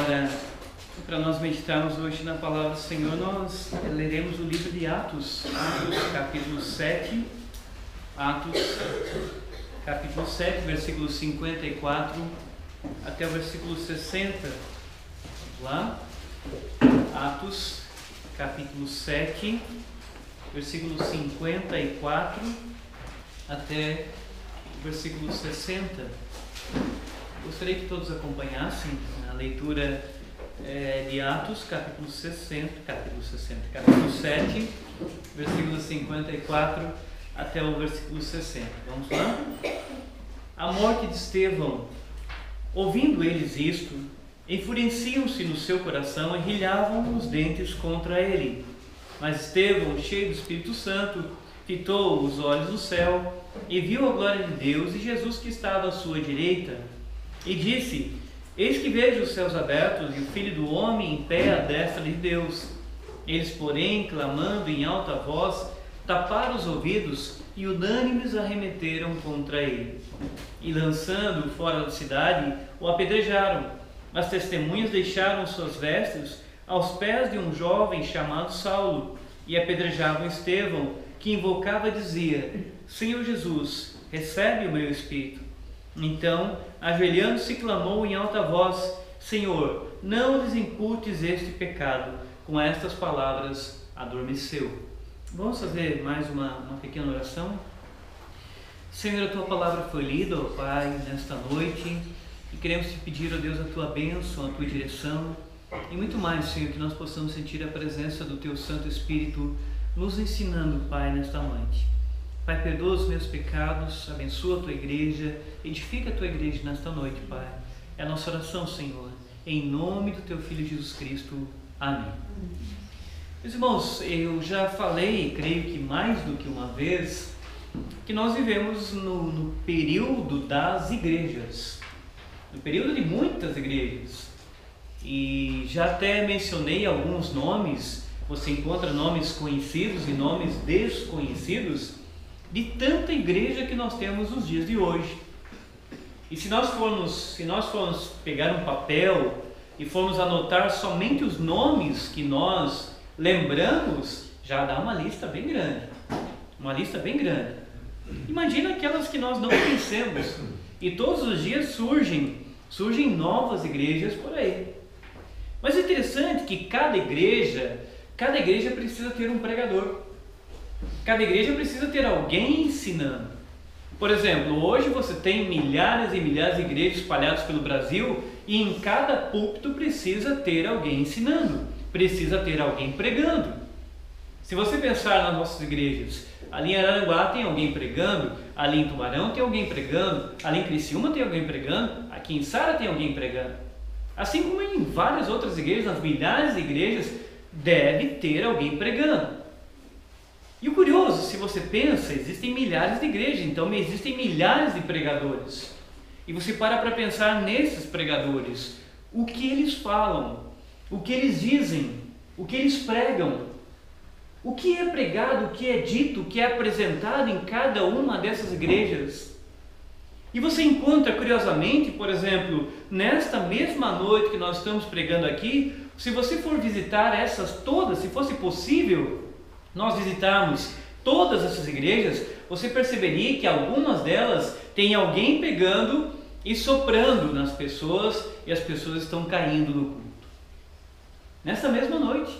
Agora, para nós meditarmos hoje na palavra do Senhor, nós leremos o livro de Atos, capítulo 7, versículo 54 até o versículo 60. Vamos lá? Atos, capítulo 7, versículo 54 até o versículo 60. Gostaria que todos acompanhassem a leitura de Atos, capítulo 7, versículo 54 até o versículo 60. Vamos lá? A morte de Estevão. Ouvindo eles isto, enfureciam-se no seu coração e rilhavam os dentes contra ele. Mas Estevão, cheio do Espírito Santo, fitou os olhos no céu e viu a glória de Deus e Jesus que estava à sua direita. E disse: Eis que vejo os céus abertos e o Filho do Homem em pé à destra de Deus. Eles, porém, clamando em alta voz, taparam os ouvidos e unânimes arremeteram contra ele. E lançando-o fora da cidade, o apedrejaram. As testemunhas deixaram suas vestes aos pés de um jovem chamado Saulo e apedrejavam Estevão, que invocava e dizia: Senhor Jesus, recebe o meu espírito. Então, ajoelhando-se, clamou em alta voz: Senhor, não lhes imputes este pecado. Com estas palavras, adormeceu. Vamos fazer mais uma pequena oração? Senhor, a Tua palavra foi lida, ó Pai, nesta noite, e queremos Te pedir, ó Deus, a Tua bênção, a Tua direção, e muito mais, Senhor, que nós possamos sentir a presença do Teu Santo Espírito nos ensinando, Pai, nesta noite. Pai, perdoa os meus pecados, abençoa a Tua igreja, edifica a Tua igreja nesta noite, Pai. É a nossa oração, Senhor, em nome do Teu Filho Jesus Cristo. Amém. Meus irmãos, eu já falei, creio que mais do que uma vez, que nós vivemos no período das igrejas, no período de muitas igrejas, e já até mencionei alguns nomes. Você encontra nomes conhecidos e nomes desconhecidos de tanta igreja que nós temos nos dias de hoje. E se nós formos pegar um papel e formos anotar somente os nomes que nós lembramos, já dá uma lista bem grande. Uma lista bem grande. Imagina aquelas que nós não conhecemos. E todos os dias surgem novas igrejas por aí. Mas é interessante que cada igreja precisa ter um pregador. Cada igreja precisa ter alguém ensinando. Por exemplo, hoje você tem milhares e milhares de igrejas espalhadas pelo Brasil e em cada púlpito precisa ter alguém ensinando, precisa ter alguém pregando. Se você pensar nas nossas igrejas, ali em Araranguá tem alguém pregando, ali em Tubarão tem alguém pregando, ali em Criciúma tem alguém pregando, aqui em Sara tem alguém pregando. Assim como em várias outras igrejas, nas milhares de igrejas, deve ter alguém pregando. E o curioso, se você pensa, existem milhares de igrejas, então existem milhares de pregadores. E você para pensar nesses pregadores, o que eles falam, o que eles dizem, o que eles pregam, o que é pregado, o que é dito, o que é apresentado em cada uma dessas igrejas. E você encontra, curiosamente, por exemplo, nesta mesma noite que nós estamos pregando aqui, se você for visitar essas todas, se fosse possível nós visitarmos todas essas igrejas, você perceberia que algumas delas têm alguém pegando e soprando nas pessoas e as pessoas estão caindo no culto. Nessa mesma noite.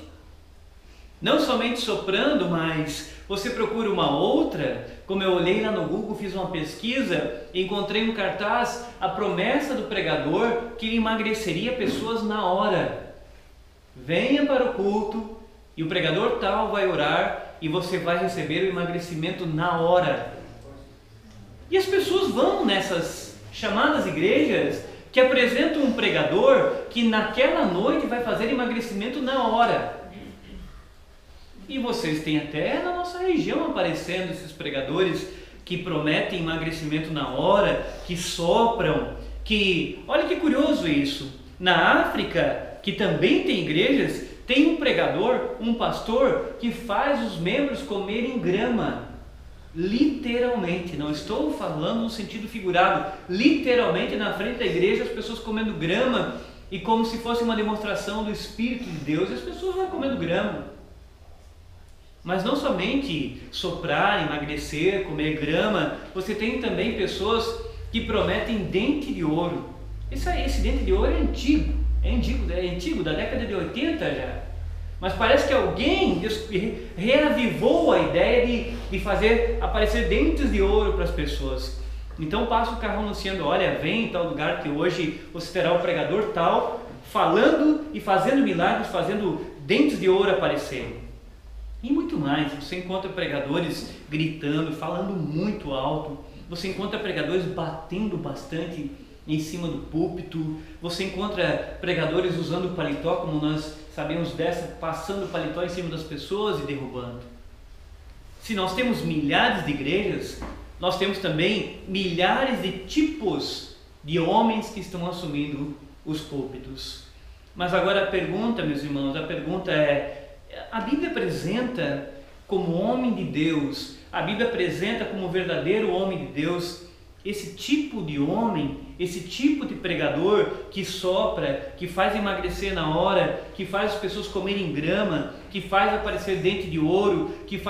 Não somente soprando, mas você procura uma outra, como eu olhei lá no Google, fiz uma pesquisa e encontrei um cartaz, a promessa do pregador que ele emagreceria pessoas na hora. Venha para o culto e o pregador tal vai orar e você vai receber o emagrecimento na hora. E as pessoas vão nessas chamadas igrejas que apresentam um pregador que naquela noite vai fazer emagrecimento na hora. E vocês têm até na nossa região aparecendo esses pregadores que prometem emagrecimento na hora, que sopram, que... Olha que curioso isso. Na África, que também tem igrejas, tem um pregador, um pastor, que faz os membros comerem grama. Literalmente, não estou falando no sentido figurado. Literalmente, na frente da igreja, as pessoas comendo grama e como se fosse uma demonstração do Espírito de Deus, e as pessoas vão comendo grama. Mas não somente soprar, emagrecer, comer grama, você tem também pessoas que prometem dente de ouro. Esse dente de ouro é antigo, da década de 80 já. Mas parece que alguém reavivou a ideia de fazer aparecer dentes de ouro para as pessoas. Então passa o carro anunciando, olha, vem em tal lugar que hoje você terá o pregador tal, falando e fazendo milagres, fazendo dentes de ouro aparecerem. E muito mais, você encontra pregadores gritando, falando muito alto, você encontra pregadores batendo bastante em cima do púlpito, você encontra pregadores usando paletó, como nós sabemos passando paletó em cima das pessoas e derrubando. Se nós temos milhares de igrejas, nós temos também milhares de tipos de homens que estão assumindo os púlpitos. Mas agora a pergunta, meus irmãos, a Bíblia apresenta como homem de Deus, a Bíblia apresenta como verdadeiro homem de Deus, esse tipo de homem, esse tipo de pregador que sopra, que faz emagrecer na hora, que faz as pessoas comerem grama, que faz aparecer dente de ouro, que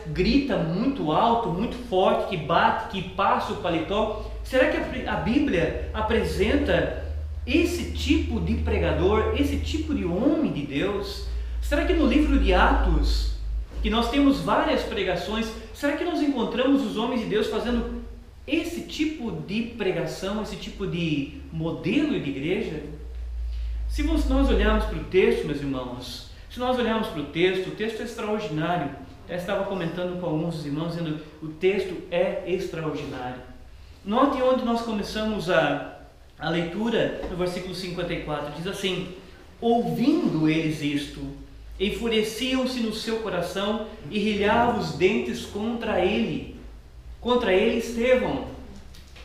grita muito alto, muito forte, que bate, que passa o paletó. Será que a Bíblia apresenta esse tipo de pregador, esse tipo de homem de Deus? Será que no livro de Atos, que nós temos várias pregações, será que nós encontramos os homens de Deus fazendo esse tipo de pregação, esse tipo de modelo de igreja? Se nós olharmos para o texto, meus irmãos, o texto é extraordinário. Eu estava comentando com alguns dos irmãos, dizendo, o texto é extraordinário. Note onde nós começamos a leitura, no versículo 54, diz assim: ouvindo eles isto, enfureciam-se no seu coração e rilhavam os dentes contra ele Estevão,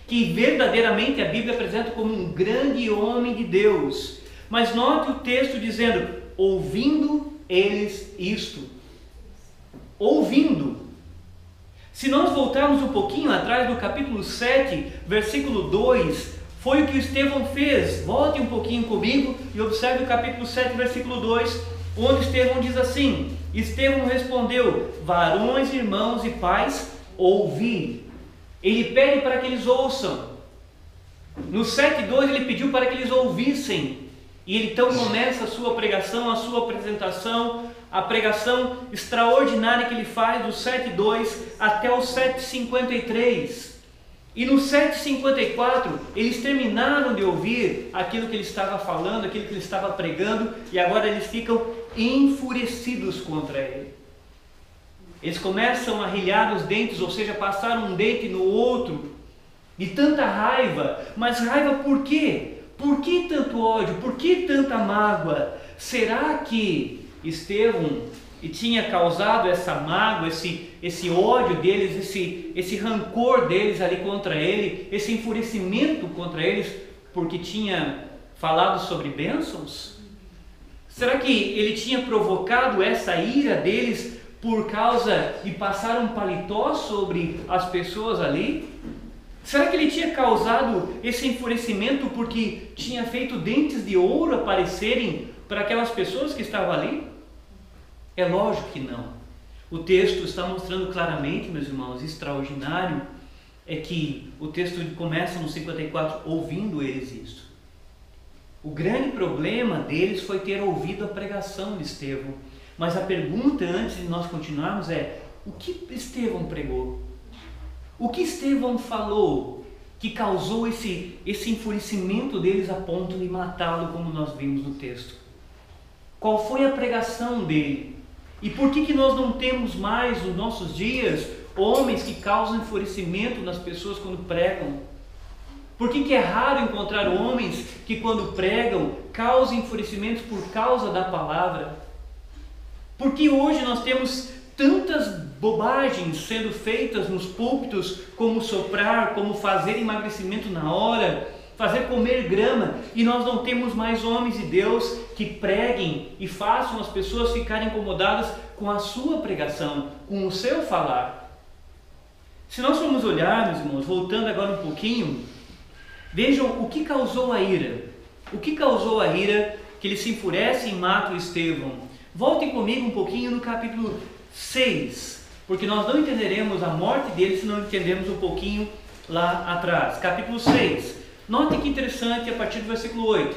que verdadeiramente a Bíblia apresenta como um grande homem de Deus. Mas note o texto dizendo, ouvindo eles isto. Ouvindo. Se nós voltarmos um pouquinho atrás do capítulo 7, versículo 2, foi o que Estevão fez. Volte um pouquinho comigo e observe o capítulo 7, versículo 2, onde Estevão diz assim: Estevão respondeu, varões, irmãos e pais, ouvi. Ele pede para que eles ouçam. No 7:2 ele pediu para que eles ouvissem. E ele então começa a sua pregação, a sua apresentação, a pregação extraordinária que ele faz do 7:2 até o 7:53. E no 7:54 eles terminaram de ouvir aquilo que ele estava falando, aquilo que ele estava pregando, e agora eles ficam enfurecidos contra ele. Eles começam a rilhar os dentes, ou seja, passar um dente no outro, de tanta raiva. Mas raiva por quê? Por que tanto ódio? Por que tanta mágoa? Será que Estevão tinha causado essa mágoa, esse ódio deles, esse rancor deles ali contra ele, esse enfurecimento contra eles, porque tinha falado sobre bênçãos? Será que ele tinha provocado essa ira deles por causa de passar um paletó sobre as pessoas ali? Será que ele tinha causado esse enfurecimento porque tinha feito dentes de ouro aparecerem para aquelas pessoas que estavam ali? É lógico que não. O texto está mostrando claramente, meus irmãos, extraordinário, é que o texto começa no 54, ouvindo eles isso. O grande problema deles foi ter ouvido a pregação de Estevão. Mas a pergunta, antes de nós continuarmos, é: o que Estevão pregou? O que Estevão falou que causou esse enfurecimento deles a ponto de matá-lo, como nós vimos no texto? Qual foi a pregação dele? E por que nós não temos mais nos nossos dias homens que causam enfurecimento nas pessoas quando pregam? Por que é raro encontrar homens que quando pregam causam enfurecimentos por causa da palavra? Porque hoje nós temos tantas bobagens sendo feitas nos púlpitos, como soprar, como fazer emagrecimento na hora, fazer comer grama, e nós não temos mais homens de Deus que preguem e façam as pessoas ficarem incomodadas com a sua pregação, com o seu falar. Se nós formos olhar, meus irmãos, voltando agora um pouquinho, vejam o que causou a ira. O que causou a ira que eles se enfurecem e matam Estevão? Voltem comigo um pouquinho no capítulo 6, porque nós não entenderemos a morte dele se não entendermos um pouquinho lá atrás. Capítulo 6. Note que interessante a partir do versículo 8.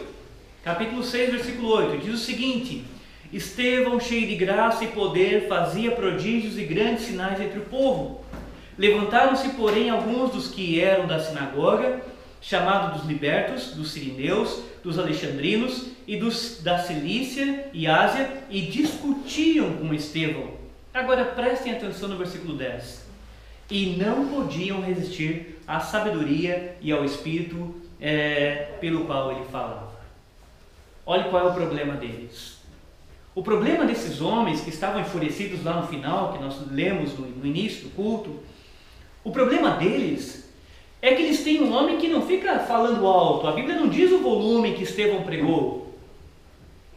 Capítulo 6, versículo 8, diz o seguinte: Estevão, cheio de graça e poder, fazia prodígios e grandes sinais entre o povo. Levantaram-se, porém, alguns dos que eram da sinagoga, chamados dos libertos, dos sirineus, dos alexandrinos e dos da Cilícia e Ásia, e discutiam com Estevão. Agora prestem atenção no versículo 10. E não podiam resistir à sabedoria e ao espírito pelo qual ele falava. Olhe qual é o problema deles. O problema desses homens que estavam enfurecidos lá no final, que nós lemos no início do culto, o problema deles é que eles têm um homem que não fica falando alto. A Bíblia não diz o volume que Estevão pregou.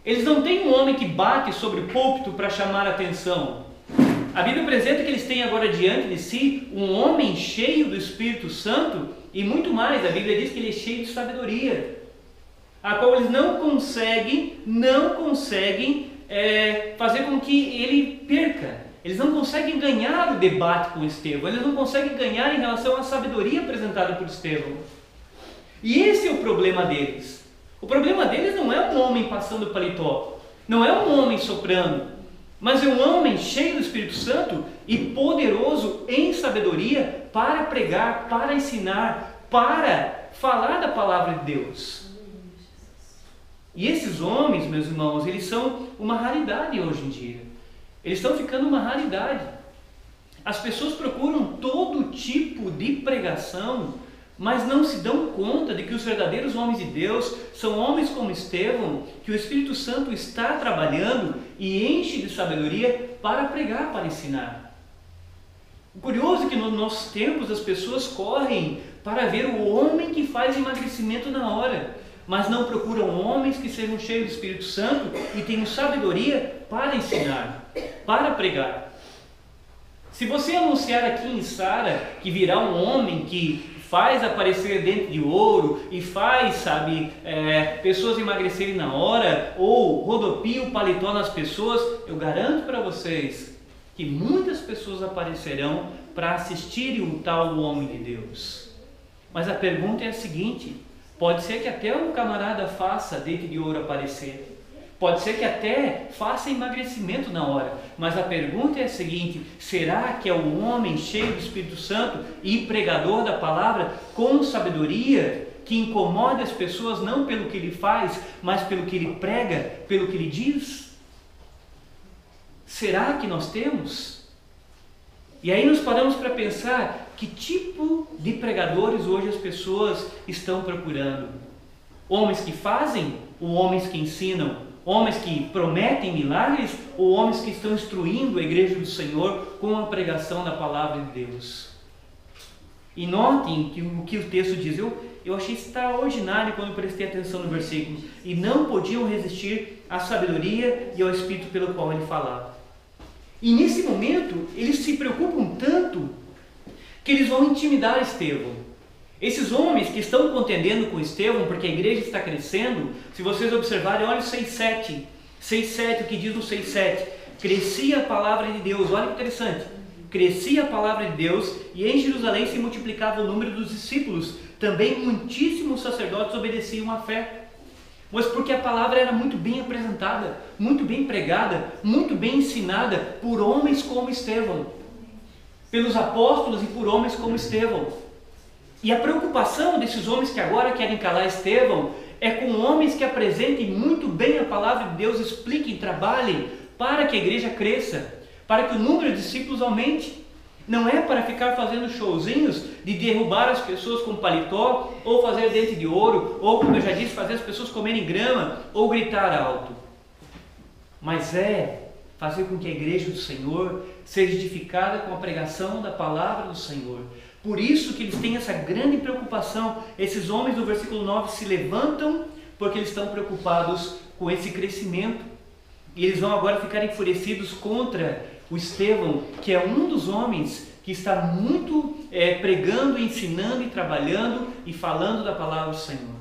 Eles não têm um homem que bate sobre o púlpito para chamar a atenção. A Bíblia apresenta que eles têm agora diante de si um homem cheio do Espírito Santo e muito mais. A Bíblia diz que ele é cheio de sabedoria, a qual eles não conseguem fazer com que ele perca. Eles não conseguem ganhar o debate com Estevão, eles não conseguem ganhar em relação à sabedoria apresentada por Estevão. E esse é o problema deles. O problema deles não é um homem passando paletó, não é um homem soprando, mas é um homem cheio do Espírito Santo e poderoso em sabedoria para pregar, para ensinar, para falar da palavra de Deus. E esses homens, meus irmãos, eles são uma raridade hoje em dia. Eles estão ficando uma raridade. As pessoas procuram todo tipo de pregação, mas não se dão conta de que os verdadeiros homens de Deus são homens como Estevão, que o Espírito Santo está trabalhando e enche de sabedoria para pregar, para ensinar. O curioso é que nos nossos tempos as pessoas correm para ver o homem que faz emagrecimento na hora, mas não procuram homens que sejam cheios do Espírito Santo e tenham sabedoria para ensinar, para pregar. Se você anunciar aqui em Sara que virá um homem que faz aparecer dente de ouro e faz, pessoas emagrecerem na hora, ou rodopia o paletó nas pessoas, eu garanto para vocês que muitas pessoas aparecerão para assistirem o tal homem de Deus. Mas a pergunta é a seguinte: pode ser que até um camarada faça dente de ouro aparecer, pode ser que até faça emagrecimento na hora, mas a pergunta é a seguinte: será que é um homem cheio do Espírito Santo e pregador da palavra com sabedoria, que incomoda as pessoas não pelo que ele faz, mas pelo que ele prega, pelo que ele diz? Será que nós temos? E aí nós paramos para pensar que tipo de pregadores hoje as pessoas estão procurando. Homens que fazem ou homens que ensinam? Homens que prometem milagres ou homens que estão instruindo a igreja do Senhor com a pregação da palavra de Deus? E notem que o que o texto diz, eu achei extraordinário quando prestei atenção no versículo. E não podiam resistir à sabedoria e ao Espírito pelo qual ele falava. E nesse momento eles se preocupam tanto que eles vão intimidar Estevão. Esses homens que estão contendendo com Estevão, porque a igreja está crescendo, se vocês observarem, olha o 6,7. 6,7, o que diz no 6,7? Crescia a palavra de Deus, olha que interessante. Crescia a palavra de Deus e em Jerusalém se multiplicava o número dos discípulos. Também muitíssimos sacerdotes obedeciam à fé. Mas porque a palavra era muito bem apresentada, muito bem pregada, muito bem ensinada por homens como Estevão, pelos apóstolos e por homens como Estevão. E a preocupação desses homens que agora querem calar Estevão é com homens que apresentem muito bem a palavra de Deus, expliquem, trabalhem para que a igreja cresça, para que o número de discípulos aumente. Não é para ficar fazendo showzinhos de derrubar as pessoas com paletó, ou fazer dente de ouro, ou, como eu já disse, fazer as pessoas comerem grama, ou gritar alto. Mas é fazer com que a igreja do Senhor seja edificada com a pregação da palavra do Senhor. Por isso que eles têm essa grande preocupação. Esses homens do versículo 9 se levantam porque eles estão preocupados com esse crescimento. E eles vão agora ficar enfurecidos contra o Estevão, que é um dos homens que está muito pregando, ensinando e trabalhando e falando da palavra do Senhor.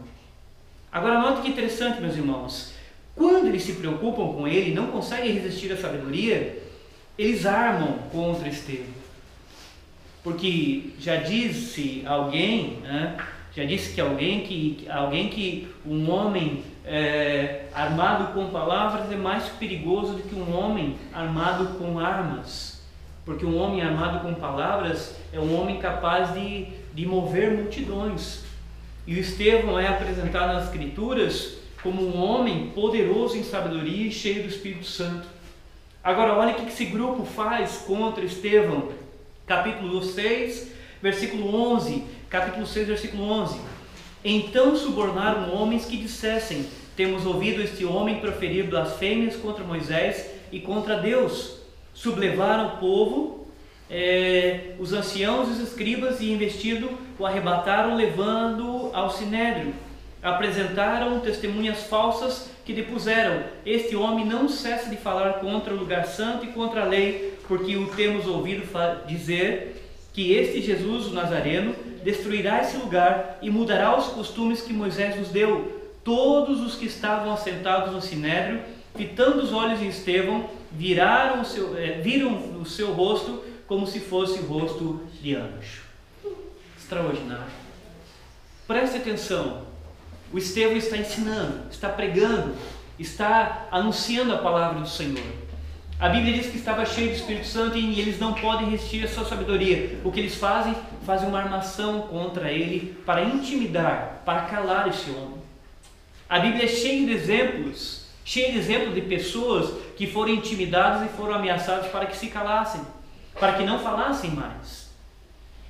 Agora note que interessante, meus irmãos. Quando eles se preocupam com ele e não conseguem resistir à sabedoria, eles armam contra Estevão. Porque já disse alguém, né? Já disse que alguém que um homem armado com palavras é mais perigoso do que um homem armado com armas. Porque um homem armado com palavras é um homem capaz de mover multidões. E o Estevão é apresentado nas Escrituras como um homem poderoso em sabedoria e cheio do Espírito Santo. Agora olha o que esse grupo faz contra Estevão. Capítulo 6, versículo 11. Capítulo 6, versículo 11. Então subornaram homens que dissessem: temos ouvido este homem proferir blasfêmias contra Moisés e contra Deus. Sublevaram o povo, os anciãos e os escribas, e investido o arrebataram, levando ao sinédrio. Apresentaram testemunhas falsas que depuseram: este homem não cessa de falar contra o lugar santo e contra a lei, porque o temos ouvido dizer que este Jesus, o Nazareno, destruirá esse lugar e mudará os costumes que Moisés nos deu. Todos os que estavam assentados no sinédrio, fitando os olhos em Estevão, viram o seu rosto como se fosse o rosto de anjo. Extraordinário. Preste atenção. O Estevão está ensinando, está pregando, está anunciando a palavra do Senhor. A Bíblia diz que estava cheio do Espírito Santo e eles não podem resistir à sua sabedoria. O que eles fazem? Fazem uma armação contra ele para intimidar, para calar esse homem. A Bíblia é cheia de exemplos de pessoas que foram intimidadas e foram ameaçadas para que se calassem, para que não falassem mais.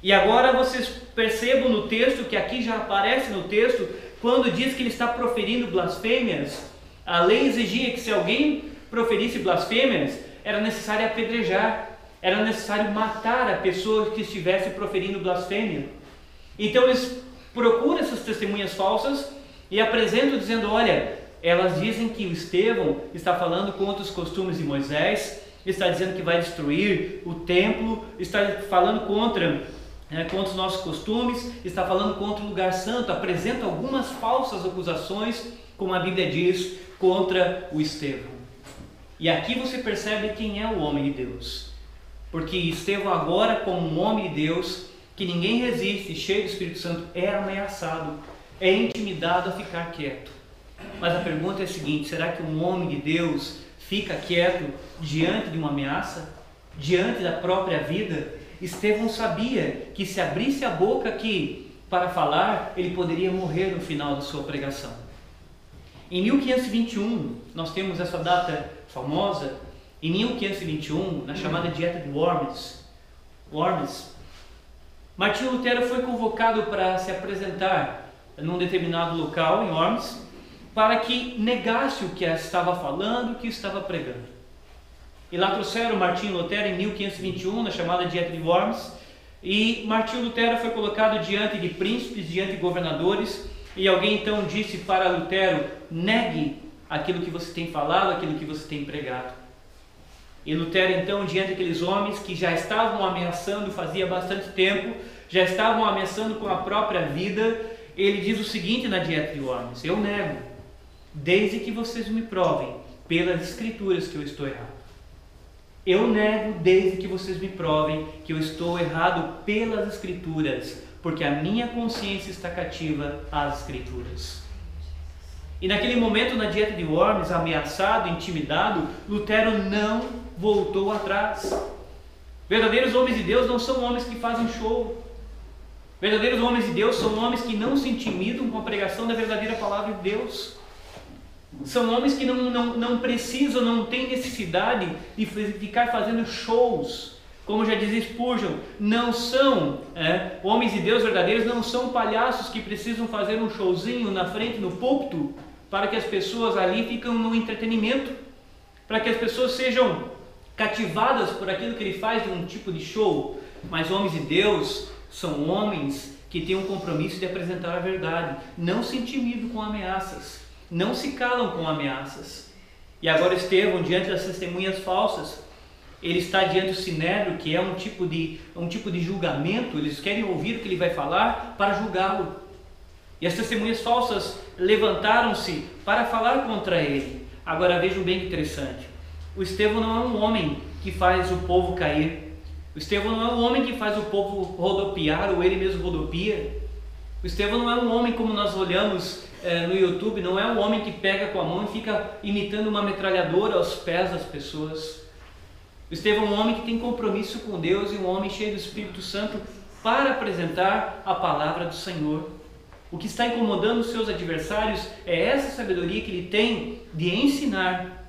E agora vocês percebam no texto, que aqui já aparece no texto, quando diz que ele está proferindo blasfêmias. A lei exigia que se alguém proferisse blasfêmias, era necessário apedrejar, era necessário matar a pessoa que estivesse proferindo blasfêmia. Então eles procuram essas testemunhas falsas e apresentam dizendo: olha, elas dizem que o Estevão está falando contra os costumes de Moisés, está dizendo que vai destruir o templo, está falando contra os nossos costumes, está falando contra o lugar santo. Apresenta algumas falsas acusações, como a Bíblia diz, contra o Estevão. E aqui você percebe quem é o homem de Deus, porque Estevão agora, como um homem de Deus, que ninguém resiste, cheio do Espírito Santo, é ameaçado, é intimidado a ficar quieto. Mas a pergunta é a seguinte: será que um homem de Deus fica quieto diante de uma ameaça? Diante da própria vida? Estevão sabia que se abrisse a boca aqui para falar, ele poderia morrer no final da sua pregação. Em 1521, nós temos essa data famosa. Em 1521, na chamada Dieta de Worms, Martinho Lutero foi convocado para se apresentar num determinado local em Worms, para que negasse o que estava falando, o que estava pregando. E lá trouxeram Martinho Lutero em 1521, na chamada Dieta de Worms, e Martinho Lutero foi colocado diante de príncipes, diante de governadores, e alguém então disse para Lutero: negue aquilo que você tem falado, aquilo que você tem pregado. E Lutero então, diante daqueles homens que já estavam ameaçando fazia bastante tempo, já estavam ameaçando com a própria vida, ele diz o seguinte na Dieta de Worms: eu nego, desde que vocês me provem pelas Escrituras que eu estou errado. Eu nego desde que vocês me provem que eu estou errado pelas Escrituras, porque a minha consciência está cativa às Escrituras. E naquele momento, na Dieta de Worms, ameaçado, intimidado, Lutero não voltou atrás. Verdadeiros homens de Deus não são homens que fazem show. Verdadeiros homens de Deus são homens que não se intimidam com a pregação da verdadeira palavra de Deus. São homens que não precisam, não têm necessidade de ficar fazendo shows. Como já dizia Spurgeon, não são homens de Deus verdadeiros, não são palhaços que precisam fazer um showzinho na frente, no púlpito, para que as pessoas ali fiquem no entretenimento, para que as pessoas sejam cativadas por aquilo que ele faz de um tipo de show. Mas homens de Deus são homens que têm um compromisso de apresentar a verdade, não se intimidam com ameaças, não se calam com ameaças. E agora Estevão, diante das testemunhas falsas, ele está diante do sinédrio, que é um tipo de julgamento. Eles querem ouvir o que ele vai falar para julgá-lo. E as testemunhas falsas levantaram-se para falar contra ele. Agora vejam bem que interessante. O Estevão não é um homem que faz o povo cair. O Estevão não é um homem que faz o povo rodopiar ou ele mesmo rodopia. O Estevão não é um homem como nós olhamos no YouTube, não é um homem que pega com a mão e fica imitando uma metralhadora aos pés das pessoas. O Estevão é um homem que tem compromisso com Deus e um homem cheio do Espírito Santo para apresentar a palavra do Senhor. O que está incomodando os seus adversários é essa sabedoria que ele tem de ensinar.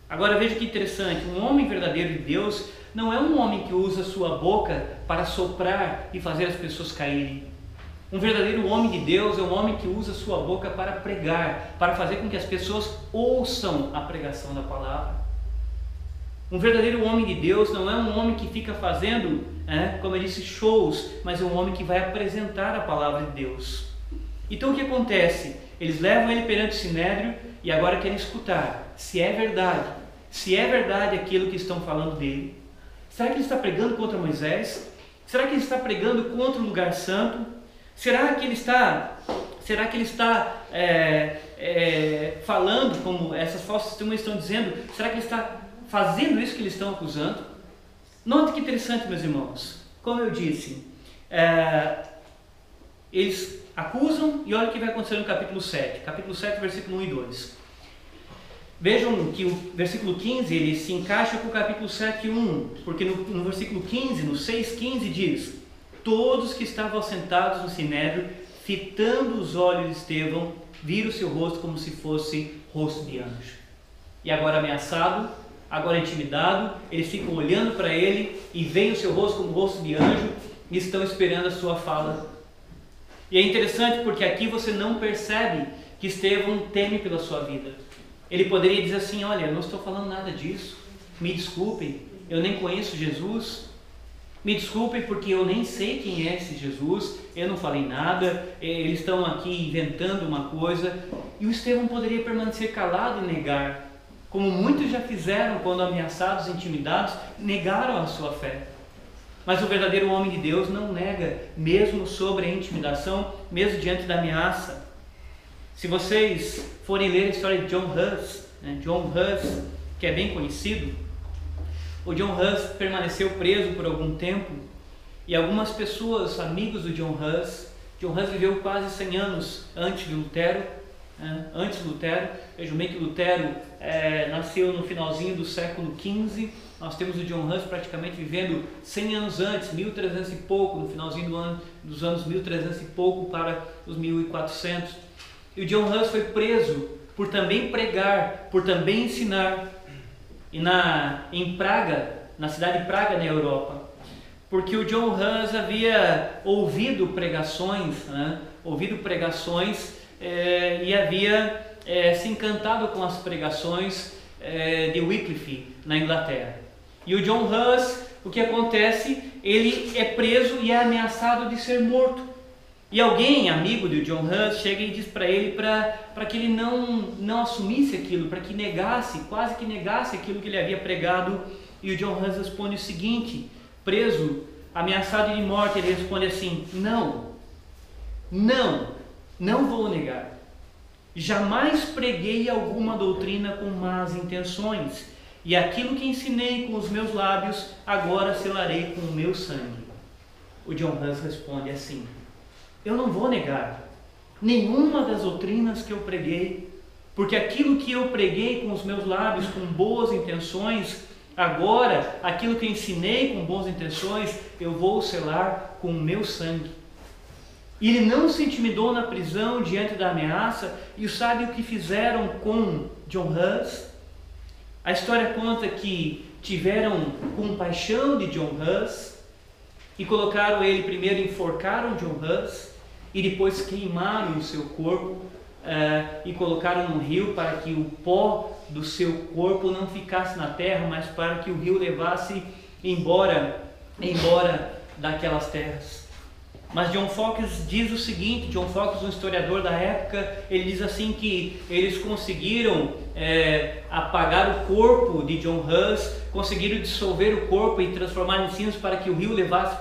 Agora veja que interessante, um homem verdadeiro de Deus não é um homem que usa sua boca para soprar e fazer as pessoas caírem. Um verdadeiro homem de Deus é um homem que usa sua boca para pregar, para fazer com que as pessoas ouçam a pregação da palavra. Um verdadeiro homem de Deus não é um homem que fica fazendo, como eu disse, shows, mas é um homem que vai apresentar a palavra de Deus. Então o que acontece? Eles levam ele perante o Sinédrio e agora querem escutar se é verdade aquilo que estão falando dele. Será que ele está pregando contra Moisés? Será que ele está pregando contra o lugar santo? Será que ele está falando como essas falsas testemunhas estão dizendo? Será que ele está fazendo isso que eles estão acusando? Note que interessante, meus irmãos. Como eu disse, eles acusam e olha o que vai acontecer no capítulo 7. Capítulo 7, versículo 1 e 2. Vejam que o versículo 15 ele se encaixa com o capítulo 7, 1. Porque no versículo 15, no 6,15 diz: todos que estavam sentados no Sinédrio, fitando os olhos de Estevão, viram o seu rosto como se fosse rosto de anjo. E agora ameaçado, agora intimidado, eles ficam olhando para ele e veem o seu rosto como rosto de anjo e estão esperando a sua fala. E é interessante porque aqui você não percebe que Estevão teme pela sua vida. Ele poderia dizer assim: olha, eu não estou falando nada disso, me desculpem, eu nem conheço Jesus, me desculpem porque eu nem sei quem é esse Jesus, eu não falei nada, eles estão aqui inventando uma coisa. E o Estevão poderia permanecer calado e negar, como muitos já fizeram quando ameaçados, intimidados, negaram a sua fé. Mas o verdadeiro homem de Deus não nega, mesmo sobre a intimidação, mesmo diante da ameaça. Se vocês forem ler a história de John Hus, John Hus, que é bem conhecido, o John Hus permaneceu preso por algum tempo e algumas pessoas, amigos do John Hus viveu quase 100 anos antes de Lutero. Vejam bem que Lutero nasceu no finalzinho do século XV. Nós temos o John Hus praticamente vivendo 100 anos antes, 1300 e pouco, no finalzinho dos anos 1300 e pouco para os 1400. E o John Hus foi preso por também pregar, por também ensinar em Praga, na cidade de Praga, na Europa. Porque o John Hus havia ouvido pregações, e havia se encantado com as pregações de Wycliffe na Inglaterra. E o John Hus, o que acontece? Ele é preso e é ameaçado de ser morto. E alguém, amigo do John Hus, chega e diz para ele para que ele não assumisse aquilo, para que quase que negasse aquilo que ele havia pregado. E o John Hus responde o seguinte, preso, ameaçado de morte, ele responde assim: não vou negar. Jamais preguei alguma doutrina com más intenções, e aquilo que ensinei com os meus lábios, agora selarei com o meu sangue. O John Hus responde assim: eu não vou negar nenhuma das doutrinas que eu preguei, porque aquilo que eu preguei com os meus lábios, com boas intenções, agora aquilo que eu ensinei com boas intenções, eu vou selar com o meu sangue. E ele não se intimidou na prisão diante da ameaça. E sabe o que fizeram com John Hus? A história conta que tiveram compaixão de John Hus e colocaram ele, primeiro enforcaram John Hus e depois queimaram o seu corpo e colocaram no rio para que o pó do seu corpo não ficasse na terra, mas para que o rio levasse embora daquelas terras. Mas John Foxe diz o seguinte, John Foxe, um historiador da época, ele diz assim que eles conseguiram apagar o corpo de John Hus, conseguiram dissolver o corpo e transformar em cinzas para que o rio levasse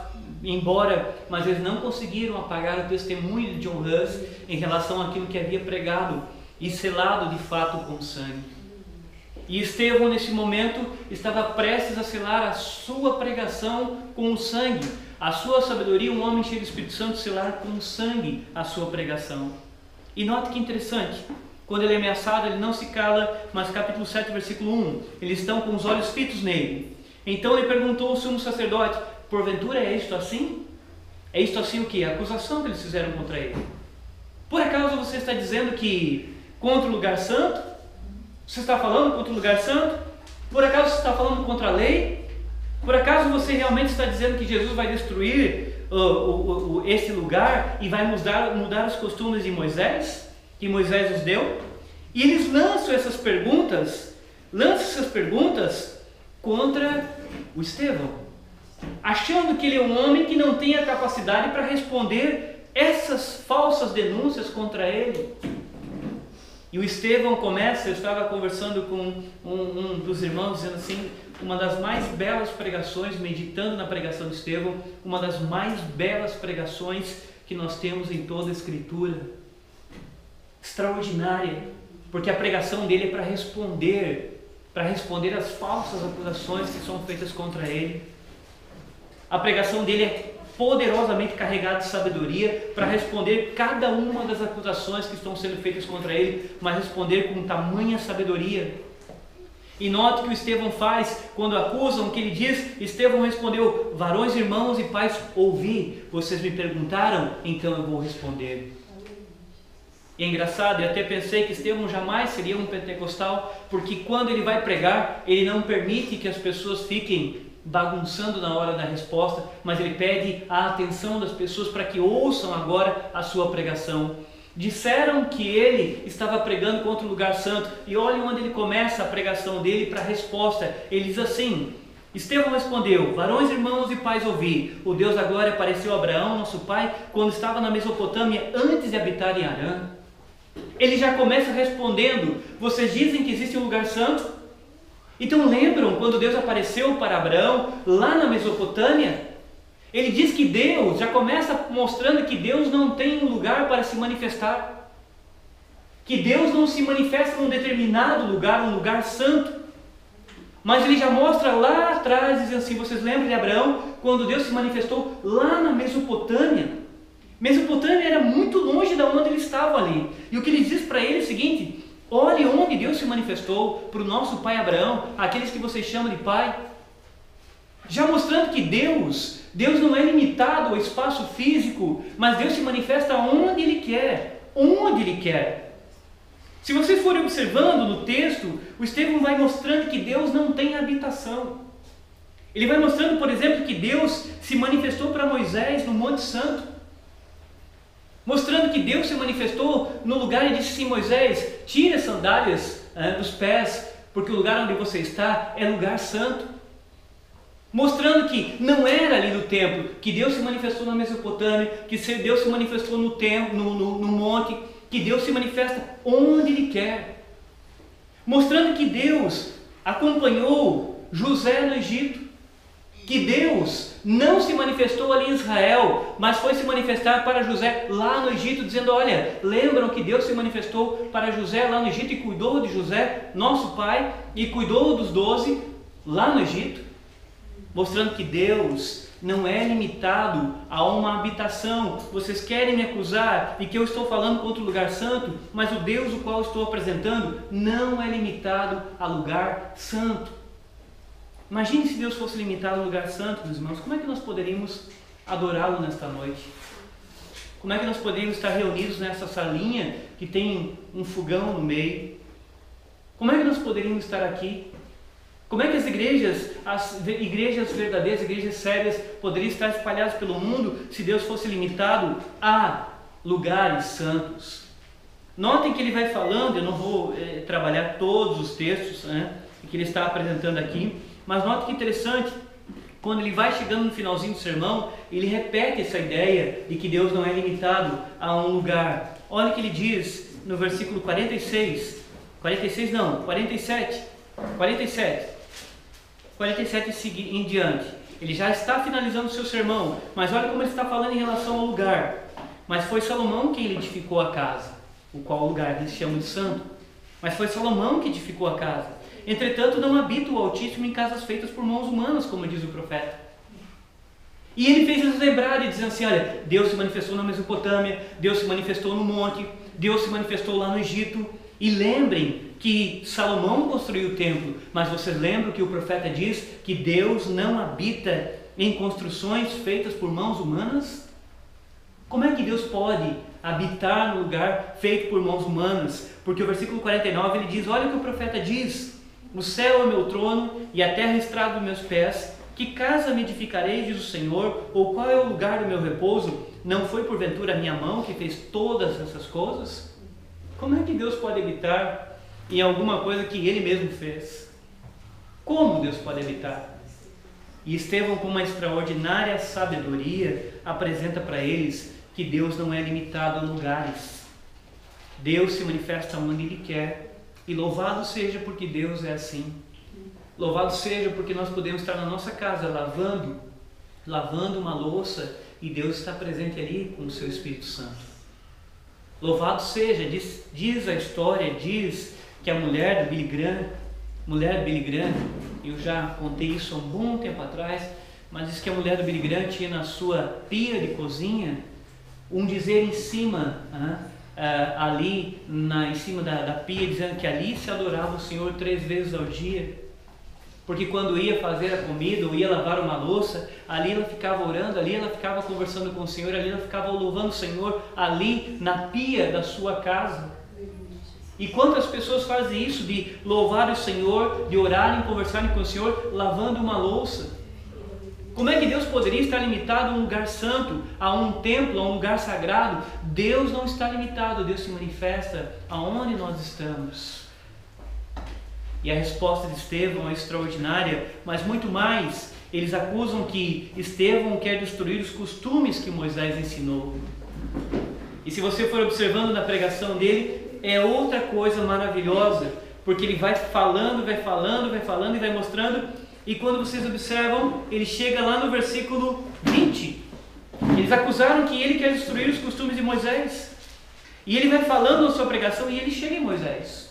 mas eles não conseguiram apagar o testemunho de John Hus em relação àquilo que havia pregado e selado de fato com sangue. E Estevão, nesse momento, estava prestes a selar a sua pregação com o sangue, a sua sabedoria, um homem cheio do Espírito Santo, selar com sangue a sua pregação. E note que interessante, quando ele é ameaçado, ele não se cala, mas capítulo 7, versículo 1, eles estão com os olhos fitos nele. Então ele perguntou ao sumo sacerdote: porventura é isto assim? É isto assim o que? A acusação que eles fizeram contra ele. Por acaso você está dizendo que contra o lugar santo? Você está falando contra o lugar santo? Por acaso você está falando contra a lei? Por acaso você realmente está dizendo que Jesus vai destruir esse lugar e vai mudar os costumes de Moisés, que Moisés os deu? E eles lançam essas perguntas contra o Estevão, achando que ele é um homem que não tem a capacidade para responder essas falsas denúncias contra ele. E o Estevão começa, eu estava conversando com um dos irmãos, dizendo assim, uma das mais belas pregações, meditando na pregação de Estevão, uma das mais belas pregações que nós temos em toda a Escritura. Extraordinária, porque a pregação dele é para responder às falsas acusações que são feitas contra ele. A pregação dele é poderosamente carregada de sabedoria para responder cada uma das acusações que estão sendo feitas contra ele, mas responder com tamanha sabedoria. E note que o Estevão faz quando acusam, que ele diz: Estevão respondeu: varões, irmãos e pais, ouvi, vocês me perguntaram, então eu vou responder. E é engraçado, eu até pensei que Estevão jamais seria um pentecostal, porque quando ele vai pregar, ele não permite que as pessoas fiquem bagunçando na hora da resposta, mas ele pede a atenção das pessoas para que ouçam agora a sua pregação. Disseram que ele estava pregando contra o lugar santo, e olhem onde ele começa a pregação dele para a resposta. Ele diz assim: Estevão respondeu: varões, irmãos e pais, ouvi, o Deus da glória apareceu a Abraão, nosso pai, quando estava na Mesopotâmia, antes de habitar em Harã. Ele já começa respondendo: vocês dizem que existe um lugar santo? Então lembram quando Deus apareceu para Abraão lá na Mesopotâmia? Ele diz que Deus, já começa mostrando que Deus não tem um lugar para se manifestar, que Deus não se manifesta num determinado lugar, um lugar santo. Mas ele já mostra lá atrás, dizendo assim: vocês lembram de Abraão, quando Deus se manifestou lá na Mesopotâmia? Mesopotâmia era muito longe de onde ele estava ali. E o que ele diz para ele é o seguinte: olhe onde Deus se manifestou para o nosso pai Abraão, aqueles que vocês chamam de pai. Já mostrando que Deus não é limitado ao espaço físico, mas Deus se manifesta onde Ele quer, onde Ele quer. Se vocês forem observando no texto, o Estevão vai mostrando que Deus não tem habitação. Ele vai mostrando, por exemplo, que Deus se manifestou para Moisés no Monte Santo, mostrando que Deus se manifestou no lugar e disse assim: Moisés, tire as sandálias dos pés, porque o lugar onde você está é lugar santo. Mostrando que não era ali no templo, que Deus se manifestou na Mesopotâmia, que Deus se manifestou no templo, no monte, que Deus se manifesta onde Ele quer. Mostrando que Deus acompanhou José no Egito, que Deus não se manifestou ali em Israel, mas foi se manifestar para José lá no Egito, dizendo: olha, lembram que Deus se manifestou para José lá no Egito e cuidou de José, nosso pai, e cuidou dos 12 lá no Egito? Mostrando que Deus não é limitado a uma habitação. Vocês querem me acusar de que eu estou falando contra o lugar santo, mas o Deus o qual estou apresentando não é limitado a lugar santo. Imagine se Deus fosse limitado ao lugar santo, meus irmãos. Como é que nós poderíamos adorá-lo nesta noite? Como é que nós poderíamos estar reunidos nessa salinha que tem um fogão no meio? Como é que nós poderíamos estar aqui? Como é que as igrejas verdadeiras, igrejas sérias, poderiam estar espalhadas pelo mundo se Deus fosse limitado a lugares santos? Notem que ele vai falando, eu não vou trabalhar todos os textos que ele está apresentando aqui, mas notem que interessante, quando ele vai chegando no finalzinho do47, ele repete essa ideia de que Deus não é limitado a um lugar. Olha o que ele diz no versículo 47 em diante. Ele já está finalizando o seu sermão, mas olha como ele está falando em relação ao lugar. Mas foi Salomão quem edificou a casa, o qual lugar eles chamam de santo. Mas foi Salomão que edificou a casa. Entretanto, não habita o Altíssimo em casas feitas por mãos humanas, como diz o profeta. E ele fez eles lembrarem, dizendo assim, olha, Deus se manifestou na Mesopotâmia, Deus se manifestou no monte, Deus se manifestou lá no Egito. E lembrem que Salomão construiu o templo, mas vocês lembram que o profeta diz que Deus não habita em construções feitas por mãos humanas? Como é que Deus pode habitar no lugar feito por mãos humanas? Porque o versículo 49 ele diz, olha o que o profeta diz, o céu é o meu trono e a terra é estrado dos meus pés, que casa me edificarei, diz o Senhor, ou qual é o lugar do meu repouso? Não foi porventura a minha mão que fez todas essas coisas? Como é que Deus pode habitar em alguma coisa que Ele mesmo fez? Como Deus pode habitar? E Estevão, com uma extraordinária sabedoria, apresenta para eles que Deus não é limitado a lugares. Deus se manifesta onde Ele quer. E louvado seja porque Deus é assim. Louvado seja porque nós podemos estar na nossa casa lavando uma louça e Deus está presente ali com o seu Espírito Santo. Louvado seja, diz a história, diz que a mulher do Billy Graham, eu já contei isso há um bom tempo atrás, mas diz que a mulher do Billy Graham tinha na sua pia de cozinha um dizer em cima, em cima da pia, dizendo que ali se adorava o Senhor 3 vezes ao dia. Porque quando ia fazer a comida ou ia lavar uma louça, ali ela ficava orando, ali ela ficava conversando com o Senhor, ali ela ficava louvando o Senhor, ali na pia da sua casa. E quantas pessoas fazem isso de louvar o Senhor, de orarem, conversarem com o Senhor, lavando uma louça? Como é que Deus poderia estar limitado a um lugar santo, a um templo, a um lugar sagrado? Deus não está limitado, Deus se manifesta aonde nós estamos. E a resposta de Estevão é extraordinária, mas muito mais, eles acusam que Estevão quer destruir os costumes que Moisés ensinou. E se você for observando na pregação dele, é outra coisa maravilhosa, porque ele vai falando e vai mostrando, e quando vocês observam, ele chega lá no versículo 20. Eles acusaram que ele quer destruir os costumes de Moisés. E ele vai falando na sua pregação e ele chega em Moisés.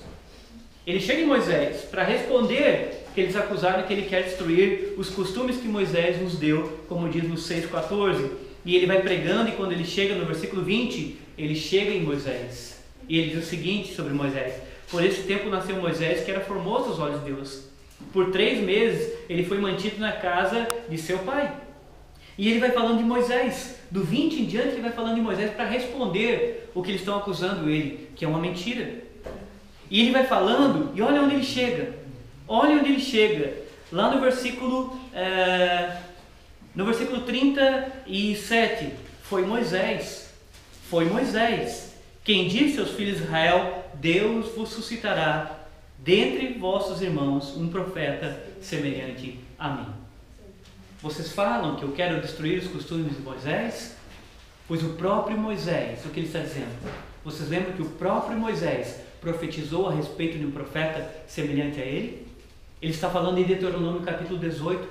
Ele chega em Moisés para responder que eles acusaram que ele quer destruir os costumes que Moisés nos deu, como diz no 6,14. E ele vai pregando e quando ele chega no versículo 20, ele chega em Moisés. E ele diz o seguinte sobre Moisés: por esse tempo nasceu Moisés, que era formoso aos olhos de Deus. Por 3 meses ele foi mantido na casa de seu pai. E ele vai falando de Moisés. Do 20 em diante ele vai falando de Moisés para responder o que eles estão acusando ele, que é uma mentira. E ele vai falando, e olha onde ele chega. Olha onde ele chega. Lá no versículo 37. Foi Moisés quem disse aos filhos de Israel: Deus vos suscitará dentre vossos irmãos um profeta semelhante a mim. Vocês falam que eu quero destruir os costumes de Moisés? Pois o próprio Moisés, o que ele está dizendo? Vocês lembram que o próprio Moisés profetizou a respeito de um profeta semelhante a ele? Ele está falando em Deuteronômio capítulo 18.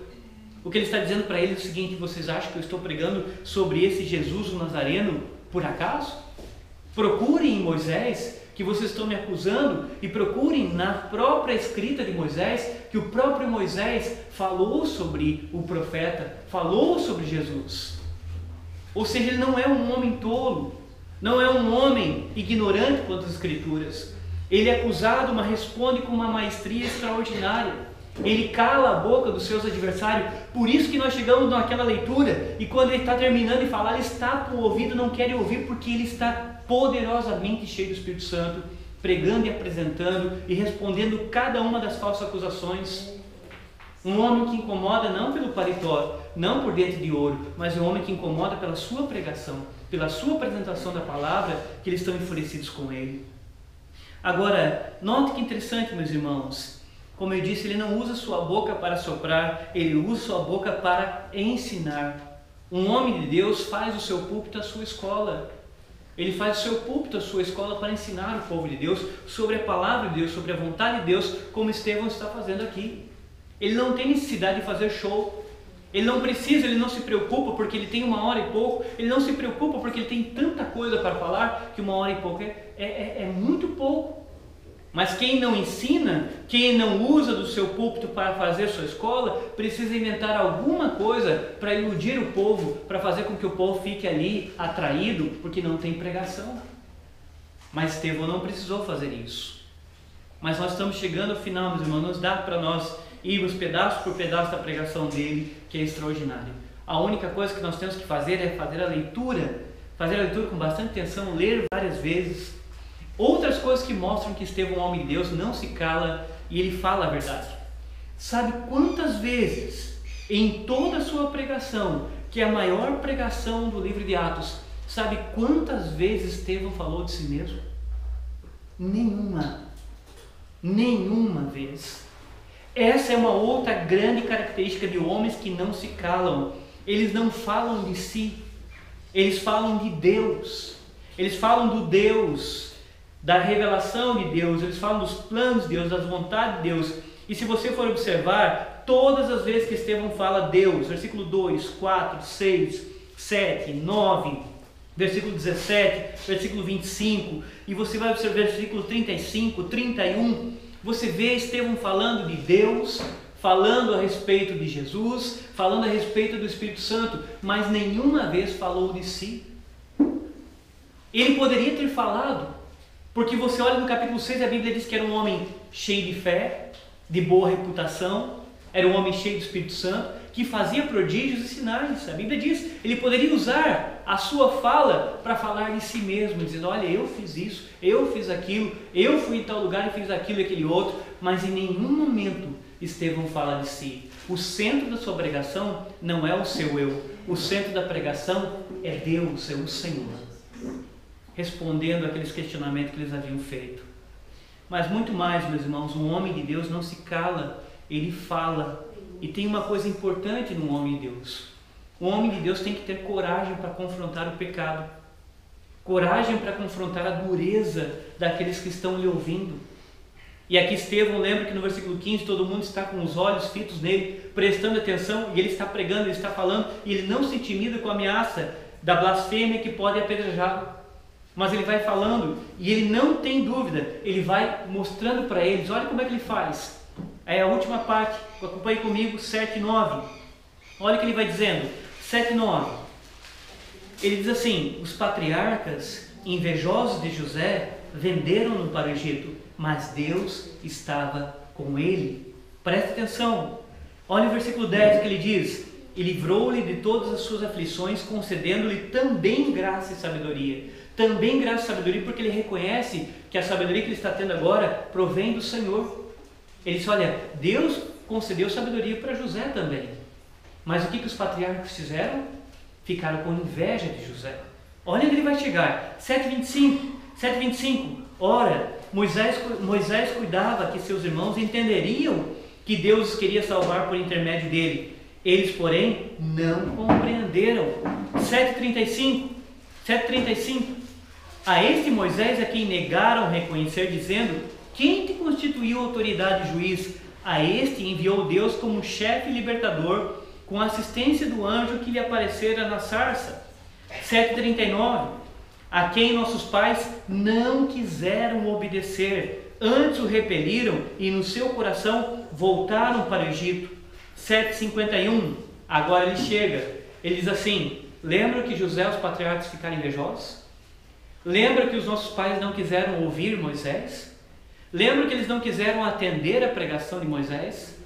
O que ele está dizendo para eles é o seguinte: vocês acham que eu estou pregando sobre esse Jesus o Nazareno por acaso? Procurem em Moisés, que vocês estão me acusando, e procurem na própria escrita de Moisés, que o próprio Moisés falou sobre o profeta, falou sobre Jesus. Ou seja, ele não é um homem tolo, não é um homem ignorante quanto às escrituras. Ele é acusado, mas responde com uma maestria extraordinária. Ele cala a boca dos seus adversários. Por isso que nós chegamos naquela leitura, e quando ele está terminando de falar, ele está com o ouvido, não quer ouvir, porque ele está poderosamente cheio do Espírito Santo, pregando e apresentando e respondendo cada uma das falsas acusações. Um homem que incomoda não pelo paletó, não por dente de ouro, mas um homem que incomoda pela sua pregação, pela sua apresentação da palavra, que eles estão enfurecidos com ele. Agora, note que interessante, meus irmãos. Como eu disse, ele não usa sua boca para soprar, ele usa sua boca para ensinar. Um homem de Deus faz o seu púlpito a sua escola. Ele faz o seu púlpito a sua escola para ensinar o povo de Deus sobre a palavra de Deus, sobre a vontade de Deus, como Estevão está fazendo aqui. Ele não tem necessidade de fazer show. Ele não precisa, ele não se preocupa porque ele tem 1 hora e pouco, ele não se preocupa porque ele tem tanta coisa para falar que 1 hora e pouco é muito pouco. Mas quem não ensina, quem não usa do seu púlpito para fazer sua escola, precisa inventar alguma coisa para iludir o povo, para fazer com que o povo fique ali atraído, porque não tem pregação. Mas Estevão não precisou fazer isso. Mas nós estamos chegando ao final, meus irmãos, não dá para nós irmos pedaço por pedaço da pregação dele, que é extraordinária. A única coisa que nós temos que fazer é fazer a leitura com bastante atenção, ler várias vezes. Outras coisas que mostram que Estevão, um homem de Deus, não se cala e ele fala a verdade. Sabe quantas vezes em toda a sua pregação, que é a maior pregação do livro de Atos, sabe quantas vezes Estevão falou de si mesmo? Nenhuma vez. Essa é uma outra grande característica de homens que não se calam. Eles não falam de si, eles falam de Deus. Eles falam do Deus, da revelação de Deus, eles falam dos planos de Deus, das vontades de Deus. E se você for observar, todas as vezes que Estevão fala Deus, versículo 2, 4, 6, 7, 9, versículo 17, versículo 25, e você vai observar versículo 35, 31, você vê Estevão falando de Deus, falando a respeito de Jesus, falando a respeito do Espírito Santo, mas nenhuma vez falou de si. Ele poderia ter falado, porque você olha no capítulo 6, a Bíblia diz que era um homem cheio de fé, de boa reputação, era um homem cheio do Espírito Santo, que fazia prodígios e sinais. A Bíblia diz, ele poderia usar a sua fala para falar de si mesmo, dizendo, olha, eu fiz isso, eu fiz aquilo, eu fui em tal lugar e fiz aquilo e aquele outro, mas em nenhum momento Estevão fala de si. O centro da sua pregação não é o seu eu, o centro da pregação é Deus, é o Senhor, respondendo àqueles questionamentos que eles haviam feito. Mas muito mais, meus irmãos, um homem de Deus não se cala, ele fala. E tem uma coisa importante no homem de Deus. O homem de Deus tem que ter coragem para confrontar o pecado, coragem para confrontar a dureza daqueles que estão lhe ouvindo. E aqui Estevão, lembra que no versículo 15 todo mundo está com os olhos fitos nele, prestando atenção, e ele está pregando, ele está falando, e ele não se intimida com a ameaça da blasfêmia que pode apedrejá-lo. Mas ele vai falando, e ele não tem dúvida, ele vai mostrando para eles, olha como é que ele faz. É a última parte, acompanhe comigo, 7 e 9. Olha o que ele vai dizendo, 7 e 9. Ele diz assim, os patriarcas, invejosos de José, venderam-no para o Egito, mas Deus estava com ele. Preste atenção, olha o versículo 10 que ele diz, e livrou-lhe de todas as suas aflições, concedendo-lhe também graça e sabedoria. Também graça e sabedoria, porque ele reconhece que a sabedoria que ele está tendo agora provém do Senhor. Ele diz, olha, Deus concedeu sabedoria para José também. Mas o que os patriarcas fizeram? Ficaram com inveja de José. Olha onde ele vai chegar. 7,25. Ora, Moisés cuidava que seus irmãos entenderiam que Deus queria salvar por intermédio dele. Eles, porém, não compreenderam. 7,35. A este Moisés a quem negaram reconhecer, dizendo, quem te constituiu autoridade e juiz? A este enviou Deus como chefe libertador, com a assistência do anjo que lhe aparecera na sarça. 7,39. A quem nossos pais não quiseram obedecer, antes o repeliram e no seu coração voltaram para o Egito. 7,51. Agora ele chega, ele diz assim, lembra que José e os patriarcas ficaram invejosos? Lembra que os nossos pais não quiseram ouvir Moisés? Lembra que eles não quiseram atender a pregação de Moisés?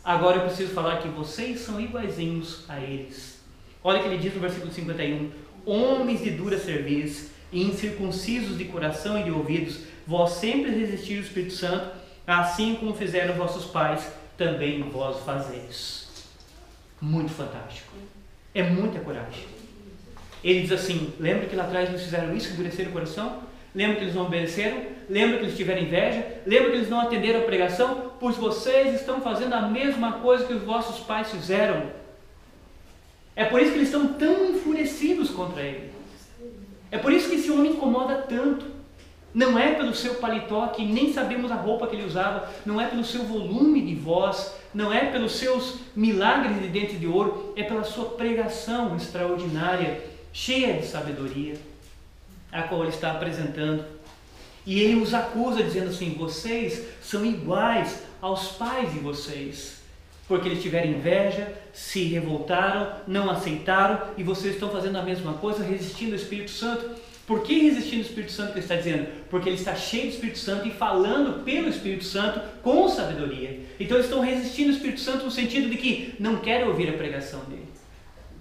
Agora eu preciso falar que vocês são iguaizinhos a eles. Olha o que ele diz no versículo 51. Homens de dura cerviz e incircuncisos de coração e de ouvidos, vós sempre resistiram ao Espírito Santo, assim como fizeram vossos pais, também vós fazeis. Muito fantástico. É muita coragem. Ele diz assim, lembra que lá atrás eles fizeram isso, endureceram o coração? Lembra que eles não obedeceram? Lembra que eles tiveram inveja? Lembra que eles não atenderam a pregação? Pois vocês estão fazendo a mesma coisa que os vossos pais fizeram. É por isso que eles estão tão enfurecidos contra ele. É por isso que esse homem incomoda tanto. Não é pelo seu paletó, que nem sabemos a roupa que ele usava, não é pelo seu volume de voz, não é pelos seus milagres de dente de ouro, é pela sua pregação extraordinária, cheia de sabedoria, a qual ele está apresentando. E ele os acusa dizendo assim: vocês são iguais aos pais de vocês, porque eles tiveram inveja, se revoltaram, não aceitaram, e vocês estão fazendo a mesma coisa, resistindo ao Espírito Santo. Por que resistindo ao Espírito Santo que ele está dizendo? Porque ele está cheio do Espírito Santo e falando pelo Espírito Santo com sabedoria. Então eles estão resistindo ao Espírito Santo no sentido de que não querem ouvir a pregação dele,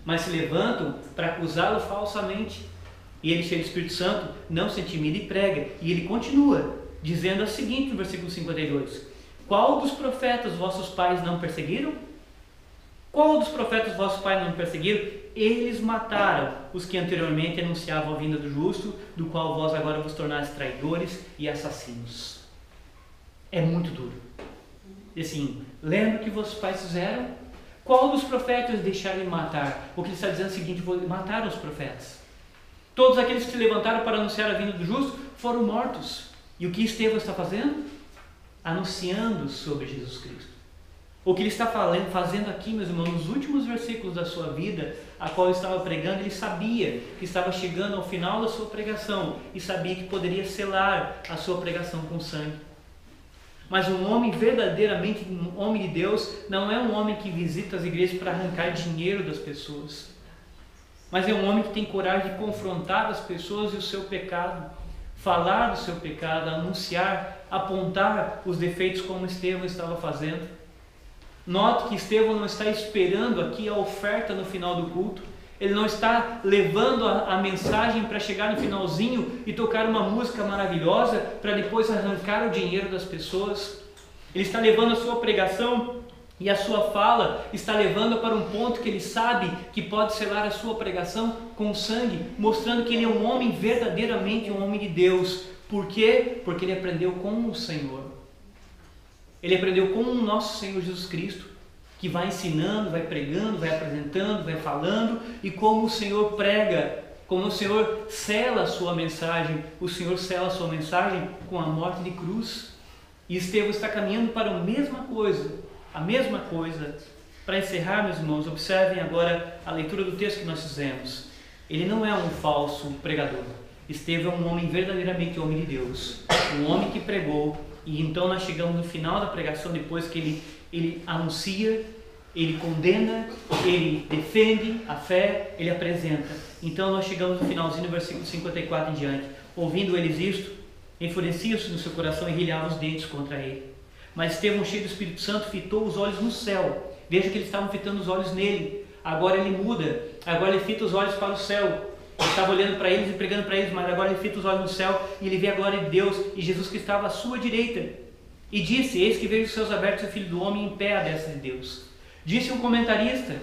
mas se levantam para acusá-lo falsamente. E ele, cheio do Espírito Santo, não se intimida e prega. E ele continua dizendo o seguinte no versículo 52: qual dos profetas vossos pais não perseguiram? Qual dos profetas vossos pais não perseguiram? Eles mataram os que anteriormente anunciavam a vinda do justo, do qual vós agora vos tornais traidores e assassinos. É muito duro. E assim, lembra o que vossos pais fizeram? Qual dos profetas deixaram de matar? O que ele está dizendo é o seguinte: mataram os profetas. Todos aqueles que se levantaram para anunciar a vinda do justo foram mortos. E o que Estevão está fazendo? Anunciando sobre Jesus Cristo. O que ele está fazendo aqui, meus irmãos, nos últimos versículos da sua vida, a qual ele estava pregando, ele sabia que estava chegando ao final da sua pregação e sabia que poderia selar a sua pregação com sangue. Mas um homem verdadeiramente, um homem de Deus, não é um homem que visita as igrejas para arrancar dinheiro das pessoas, mas é um homem que tem coragem de confrontar as pessoas e o seu pecado, falar do seu pecado, anunciar, apontar os defeitos como Estevão estava fazendo. Note que Estevão não está esperando aqui a oferta no final do culto. Ele não está levando a mensagem para chegar no finalzinho e tocar uma música maravilhosa para depois arrancar o dinheiro das pessoas. Ele está levando a sua pregação e a sua fala está levando para um ponto que ele sabe que pode selar a sua pregação com sangue, mostrando que ele é um homem verdadeiramente um homem de Deus. Por quê? Porque ele aprendeu com o Senhor. Ele aprendeu com o nosso Senhor Jesus Cristo, que vai ensinando, vai pregando, vai apresentando, vai falando, e como o Senhor prega, como o Senhor sela a sua mensagem, o Senhor sela a sua mensagem com a morte de cruz. E Estevão está caminhando para a mesma coisa. Para encerrar, meus irmãos, observem agora a leitura do texto que nós fizemos. Ele não é um falso pregador. Estevão é um homem verdadeiramente homem de Deus, um homem que pregou. E então nós chegamos no final da pregação, depois que ele anuncia, ele condena, ele defende a fé, ele apresenta. Então nós chegamos no finalzinho do versículo 54 em diante. Ouvindo eles isto, enfureciam-se no seu coração e rilhavam os dentes contra ele. Mas Estevão, cheio do Espírito Santo, fitou os olhos no céu. Veja que eles estavam fitando os olhos nele. Agora ele muda, agora ele fita os olhos para o céu. Ele estava olhando para eles e pregando para eles, mas agora ele fita os olhos no céu e ele vê a glória de Deus e Jesus que estava à sua direita. E disse: eis que vejo os céus abertos e o Filho do Homem em pé à destra de Deus. Disse um comentarista: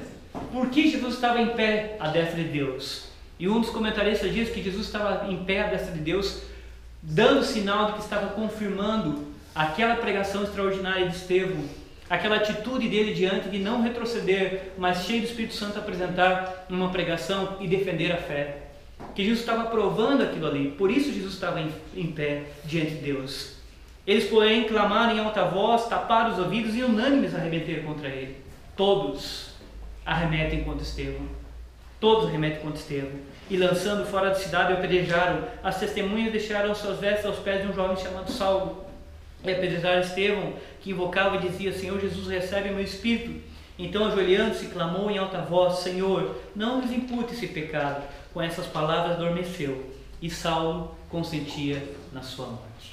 por que Jesus estava em pé à destra de Deus? E um dos comentaristas diz que Jesus estava em pé à destra de Deus, dando sinal de que estava confirmando aquela pregação extraordinária de Estevão, aquela atitude dele diante de não retroceder, mas cheio do Espírito Santo apresentar uma pregação e defender a fé. Que Jesus estava provando aquilo ali, por isso Jesus estava em pé diante de Deus. Eles, porém, clamaram em alta voz, taparam os ouvidos e unânimes arremeteram contra ele. Todos arremetem contra Estevão. Todos arremetem contra Estevão. E lançando fora da cidade, o apedrejaram. As testemunhas deixaram suas vestes aos pés de um jovem chamado Saulo. E apedrejaram Estevão, que invocava e dizia: Senhor Jesus, recebe o meu espírito. Então, ajoelhando-se, clamou em alta voz: Senhor, não lhes impute esse pecado. Com essas palavras adormeceu, e Saulo consentia na sua morte.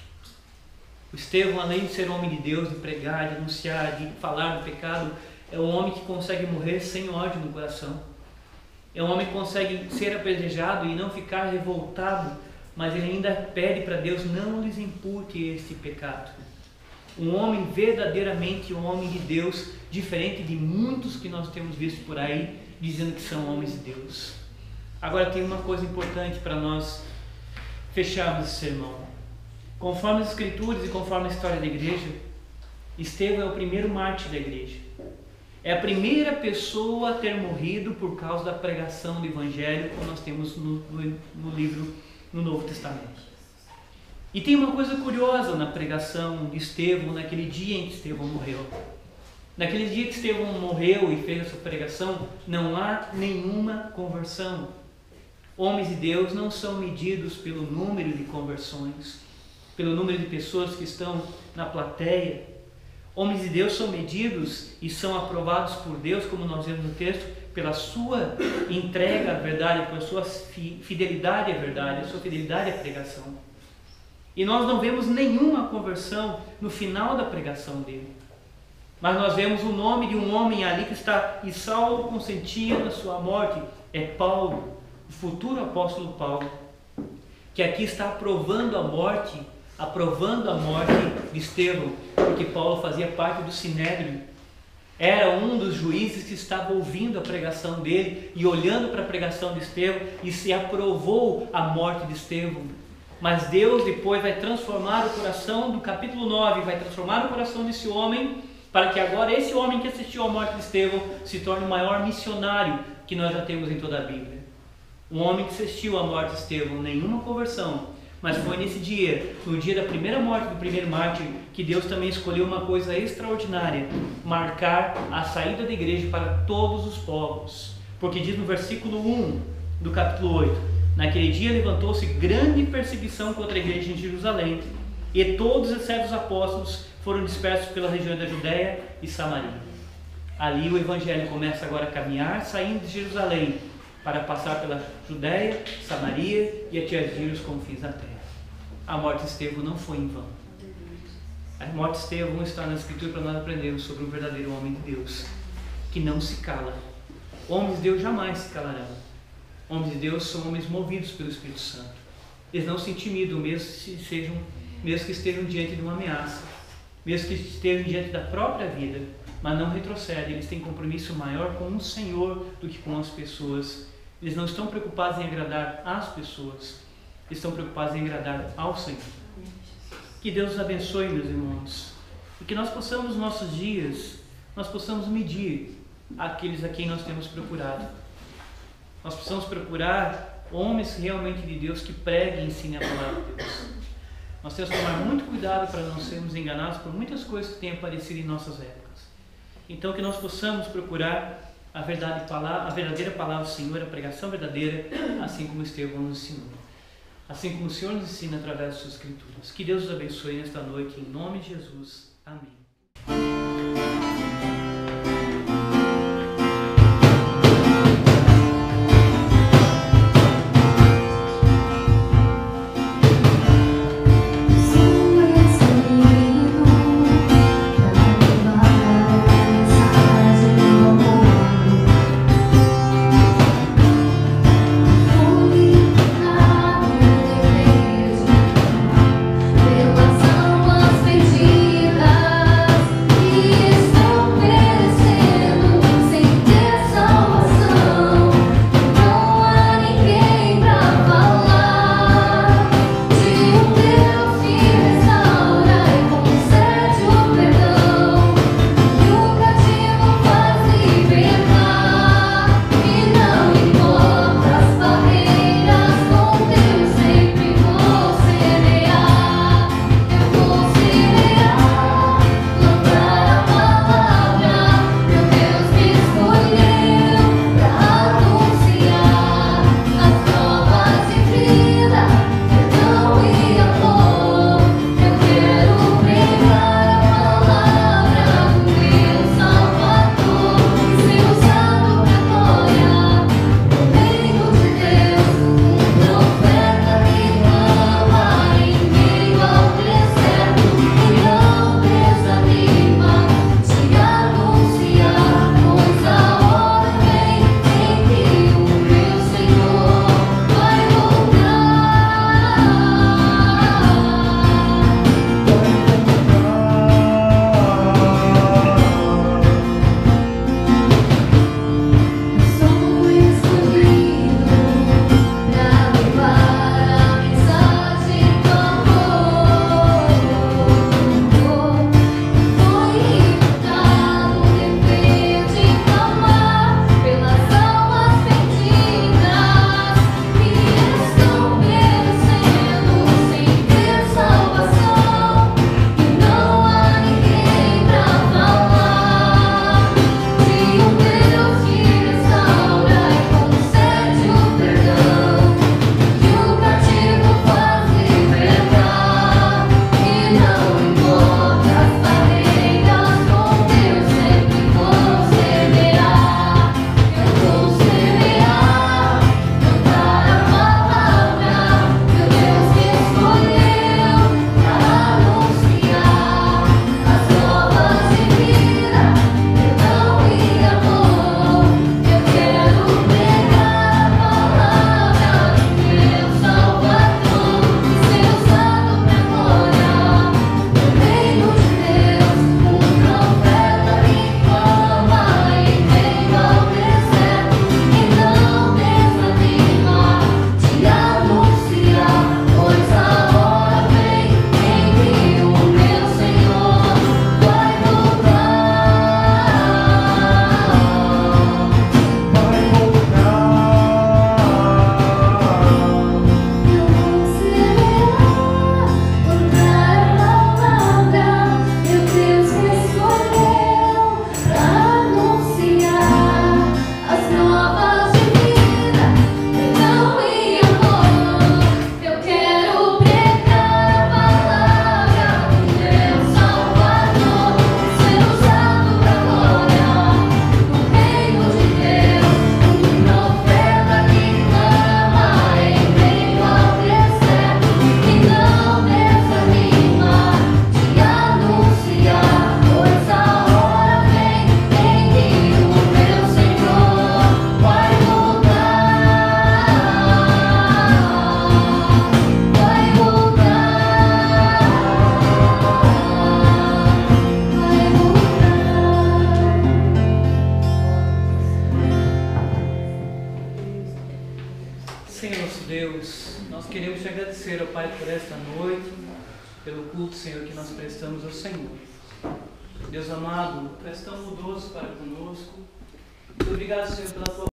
O Estevão, além de ser homem de Deus, de pregar, de anunciar, de falar do pecado, é um homem que consegue morrer sem ódio no coração. É um homem que consegue ser apedrejado e não ficar revoltado, mas ele ainda pede para Deus: não lhes impute este pecado. Um homem verdadeiramente um homem de Deus, diferente de muitos que nós temos visto por aí, dizendo que são homens de Deus. Agora tem uma coisa importante para nós fecharmos esse sermão. Conforme as Escrituras e conforme a história da igreja, Estevão é o primeiro mártir da igreja. É a primeira pessoa a ter morrido por causa da pregação do Evangelho, como nós temos no livro, no Novo Testamento. E tem uma coisa curiosa na pregação de Estevão, naquele dia em que Estevão morreu. Naquele dia que Estevão morreu e fez a sua pregação, não há nenhuma conversão. Homens de Deus não são medidos pelo número de conversões, pelo número de pessoas que estão na plateia. Homens de Deus são medidos e são aprovados por Deus, como nós vemos no texto, pela sua entrega à verdade, pela sua fidelidade à verdade, a sua fidelidade à pregação. E nós não vemos nenhuma conversão no final da pregação dele. Mas nós vemos o nome de um homem ali que está, e Saulo consentia na sua morte, é Paulo, o futuro apóstolo Paulo, que aqui está aprovando a morte de Estevão, porque Paulo fazia parte do Sinédrio, era um dos juízes que estava ouvindo a pregação dele e olhando para a pregação de Estevão, e se aprovou a morte de Estevão. Mas Deus depois vai transformar o coração, do capítulo 9, vai transformar o coração desse homem, para que agora esse homem que assistiu à morte de Estevão se torne o maior missionário que nós já temos em toda a Bíblia. Um homem que assistiu à morte de Estevão, nenhuma conversão, mas foi nesse dia, no dia da primeira morte do primeiro mártir, que Deus também escolheu uma coisa extraordinária: marcar a saída da igreja para todos os povos. Porque diz no versículo 1 do capítulo 8: naquele dia levantou-se grande perseguição contra a igreja em Jerusalém, e todos, exceto os apóstolos, foram dispersos pela região da Judéia e Samaria. Ali o evangelho começa agora a caminhar, saindo de Jerusalém, para passar pela Judéia, Samaria e atingir os confins da terra. A morte de Estevão não foi em vão. A morte de Estevão está na Escritura para nós aprendermos sobre um verdadeiro homem de Deus, que não se cala. Homens de Deus jamais se calarão. Homens de Deus são homens movidos pelo Espírito Santo. Eles não se intimidam, mesmo que estejam diante de uma ameaça, mesmo que estejam diante da própria vida, mas não retrocedem. Eles têm compromisso maior com o Senhor do que com as pessoas. Eles não estão preocupados em agradar as pessoas, eles estão preocupados em agradar ao Senhor. Que Deus nos abençoe, meus irmãos, e que nós possamos, nos nossos dias, nós possamos medir aqueles a quem nós temos procurado. Nós precisamos procurar homens realmente de Deus que preguem e ensinem a palavra de Deus. Nós temos que tomar muito cuidado para não sermos enganados por muitas coisas que têm aparecido em nossas épocas. Então, que nós possamos procurar a verdadeira palavra do Senhor, a pregação verdadeira, assim como Estevão nos ensinou. Assim como o Senhor nos ensina através das suas Escrituras. Que Deus os abençoe nesta noite, em nome de Jesus. Amém. Pelas almas perdidas Senhor nosso Deus, nós queremos te agradecer, ó Pai, por esta noite, pelo culto, Senhor, que nós prestamos ao Senhor. Deus amado, tu és tão bondoso para conosco. Muito obrigado, Senhor, pela tua